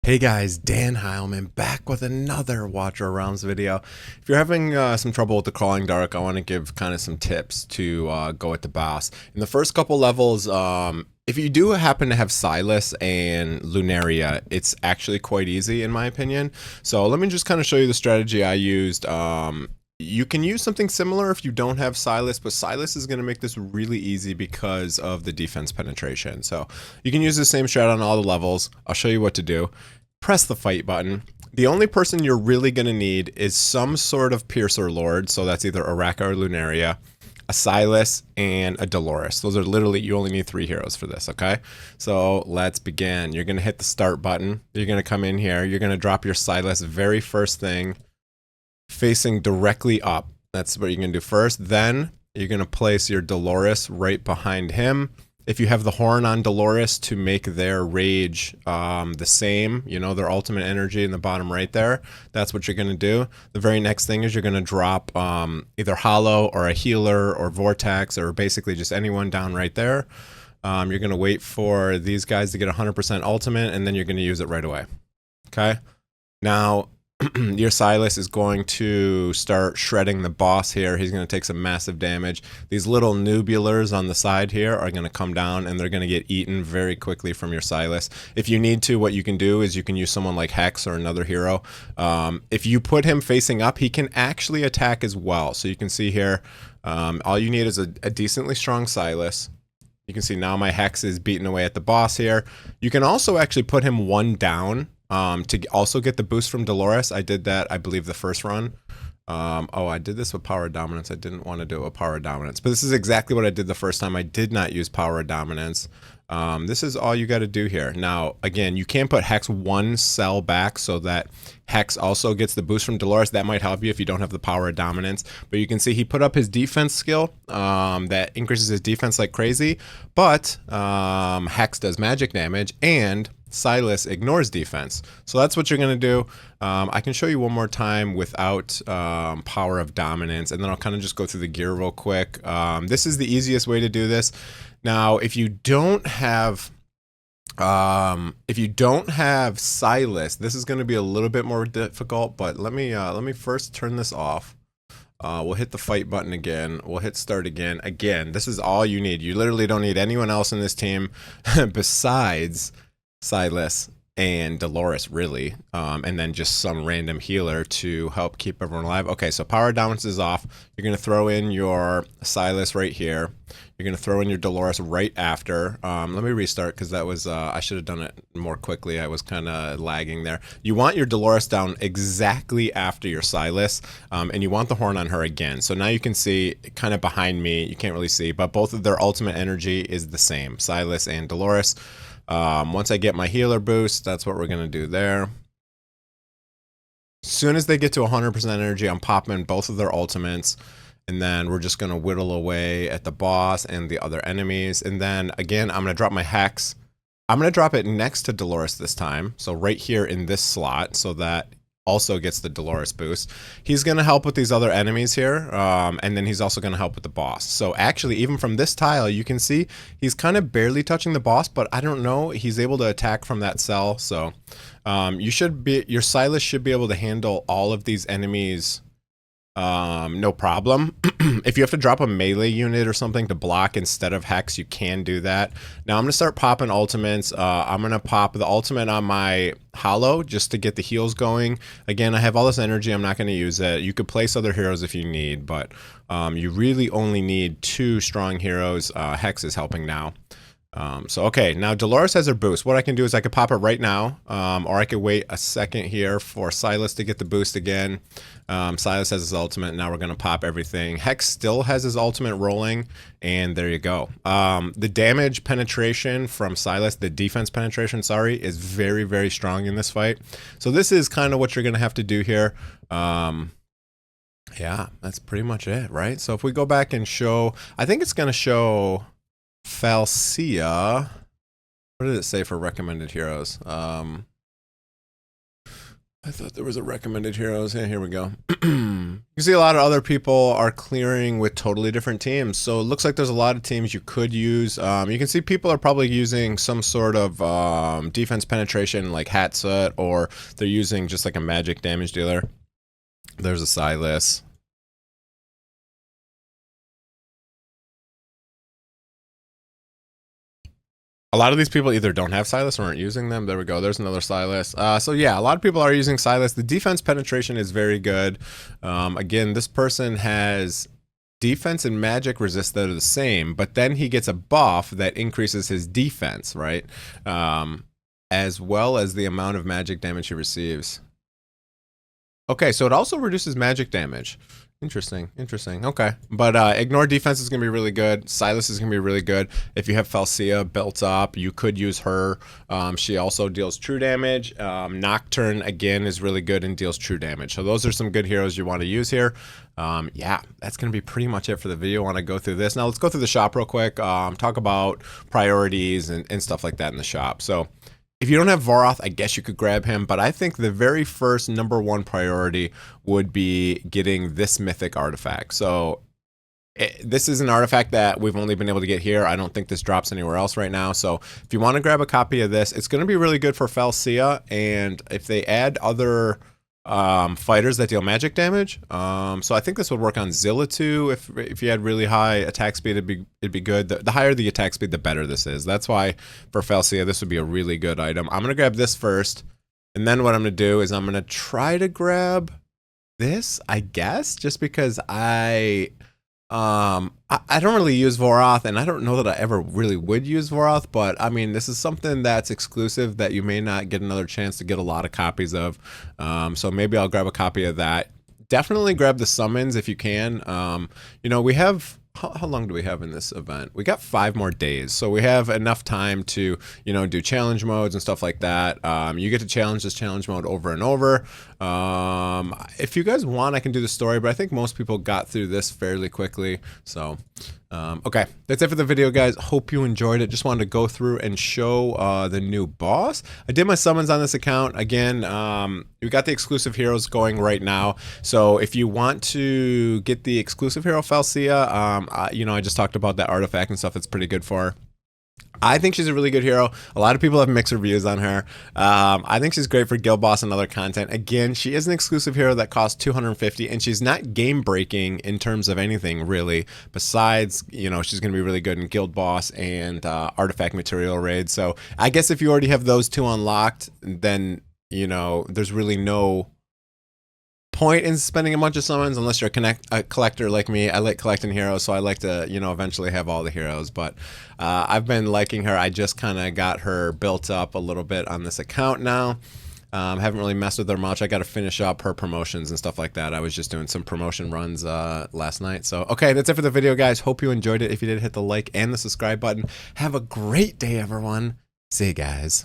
Hey guys, Dan Heilman back with another Watcher Arounds video. If you're having some trouble with the Crawling Dark, I want to give kind of some tips to go at the boss. In the first couple levels, if you do happen to have Silas and Lunaria, it's actually quite easy in my opinion. So let me just kind of show you the strategy I used. You can use something similar if you don't have Silas, but Silas is going to make this really easy because of the defense penetration. So you can use the same strat on all the levels. I'll show you what to do. Press the fight button. The only person you're really going to need is some sort of Piercer Lord, so that's either Araka or Lunaria, a Silas, and a Dolores. Those are literally, you only need 3 heroes for this, okay? So let's begin. You're going to hit the start button. You're going to come in here. You're going to drop your Silas very first thing, facing directly up. That's what you're going to do first. Then you're going to place your Dolores right behind him. If you have the horn on Dolores to make their rage the same, you know, their ultimate energy in the bottom right there, that's what you're going to do. The very next thing is you're going to drop either Hollow or a healer or Vortex or basically just anyone down right there. You're going to wait for these guys to get 100% ultimate, and then you're going to use it right away. Okay? Now, your Silas is going to start shredding the boss here. He's going to take some massive damage. These little nubulars on the side here are going to come down and they're going to get eaten very quickly from your Silas. If you need to, what you can do is you can use someone like Hex or another hero. If you put him facing up, he can actually attack as well. So you can see here, all you need is a decently strong Silas. You can see now my Hex is beating away at the boss here. You can also actually put him one down to also get the boost from Dolores. I did that, I believe, the first run. Oh, I did this with Power Dominance. I didn't want to do it with Power Dominance, but this is exactly what I did the first time. I did not use Power Dominance. This is all you got to do here. Now, again, you can put Hex one cell back so that Hex also gets the boost from Dolores. That might help you if you don't have the Power Dominance. But you can see he put up his defense skill that increases his defense like crazy. But Hex does magic damage and Silas ignores defense. So that's what you're going to do. I can show you one more time without Power of Dominance, and then I'll kind of just go through the gear real quick. This is the easiest way to do this. Now, if you don't have Silas, this is going to be a little bit more difficult, but let me first turn this off. We'll hit the fight button again. We'll hit start again. Again, this is all you need. You literally don't need anyone else in this team besides Silas and Dolores, really, and then just some random healer to help keep everyone alive. Okay, so Power Dominance is off. You're going to throw in your Silas right here. You're going to throw in your Dolores right after. Let me restart because that was, I should have done it more quickly. I was kind of lagging there. You want your Dolores down exactly after your Silas, and you want the horn on her again. So now you can see kind of behind me, you can't really see, but both of their ultimate energy is the same, Silas and Dolores. Once I get my healer boost, that's what we're going to do there. As soon as they get to 100% energy, I'm popping both of their ultimates, and then we're just going to whittle away at the boss and the other enemies. And then again, I'm going to drop my Hex. I'm going to drop it next to Dolores this time, so right here in this slot, so that also gets the Dolores boost. He's going to help with these other enemies here, and then he's also going to help with the boss. So actually, even from this tile, you can see he's kind of barely touching the boss, but I don't know, he's able to attack from that cell. So your Silas should be able to handle all of these enemies no problem. If you have to drop a melee unit or something to block instead of Hex, you can do that. Now I'm going to start popping ultimates. I'm going to pop the ultimate on my Hollow just to get the heals going. Again, I have all this energy. I'm not going to use it. You could place other heroes if you need, but you really only need 2 strong heroes. Hex is helping now. So okay, now Dolores has her boost. What I can do is I could pop it right now, or I could wait a second here for Silas to get the boost again. Silas has his ultimate. Now we're going to pop everything. Hex still has his ultimate rolling, and there you go. The damage penetration from Silas, the defense penetration, sorry, is very, very strong in this fight. So this is kind of what you're going to have to do here. Yeah, that's pretty much it, right? So if we go back and show, I think it's going to show Falcia. What did it say for recommended heroes? I thought there was a recommended heroes. Yeah, here we go. You see a lot of other people are clearing with totally different teams. So it looks like there's a lot of teams you could use. You can see people are probably using some sort of defense penetration like Hatsoot, or they're using just like a magic damage dealer. There's a Silas. A lot of these people either don't have Silas or aren't using them. There we go. There's another Silas. So yeah, a lot of people are using Silas. The defense penetration is very good. Again, this person has defense and magic resist that are the same, but then he gets a buff that increases his defense, right? As well as the amount of magic damage he receives. Okay, so it also reduces magic damage. Interesting. Okay, but ignore defense is going to be really good. Silas is going to be really good. If you have Falcia built up, you could use her. She also deals true damage. Nocturne, again, is really good and deals true damage. So those are some good heroes you want to use here. Yeah, that's going to be pretty much it for the video. I want to go through this. Now let's go through the shop real quick. Talk about priorities and stuff like that in the shop. So if you don't have Voroth, I guess you could grab him, but I think the very first #1 priority would be getting this mythic artifact. So this is an artifact that we've only been able to get here. I don't think this drops anywhere else right now. So if you want to grab a copy of this, it's going to be really good for Falcia, and if they add other fighters that deal magic damage, so I think this would work on Zilla too. If you had really high attack speed, it'd be good. The higher the attack speed, the better this is. That's why for Falcia this would be a really good item. I'm gonna grab this first, and then what I'm gonna do is I'm gonna try to grab this, I guess, just because I don't really use Voroth, and I don't know that I ever really would use Voroth, but I mean, this is something that's exclusive that you may not get another chance to get a lot of copies of. So maybe I'll grab a copy of that. Definitely grab the summons if you can. You know, we have, how long do we have in this event? We got 5 more days, so we have enough time to, you know, do challenge modes and stuff like that. You get to challenge this challenge mode over and over. If you guys want, I can do the story, but I think most people got through this fairly quickly. So okay, that's it for the video, guys. Hope you enjoyed it. Just wanted to go through and show the new boss. I did my summons on this account. Again, we got the exclusive heroes going right now. So if you want to get the exclusive hero Falcia, you know, I just talked about that artifact and stuff. It's pretty good for her. I think she's a really good hero. A lot of people have mixed reviews on her. I think she's great for guild boss and other content. Again, she is an exclusive hero that costs 250, and she's not game breaking in terms of anything really. Besides, you know, she's going to be really good in guild boss and artifact material raids. So I guess if you already have those 2 unlocked, then, you know, there's really no point in spending a bunch of summons unless you're a collector like me. I like collecting heroes, so I like to, you know, eventually have all the heroes. But I've been liking her. I just kind of got her built up a little bit on this account now. Haven't really messed with her much. I got to finish up her promotions and stuff like that. I was just doing some promotion runs last night. So okay, that's it for the video, guys. Hope you enjoyed it. If you did, hit the like and the subscribe button. Have a great day, everyone. See you guys.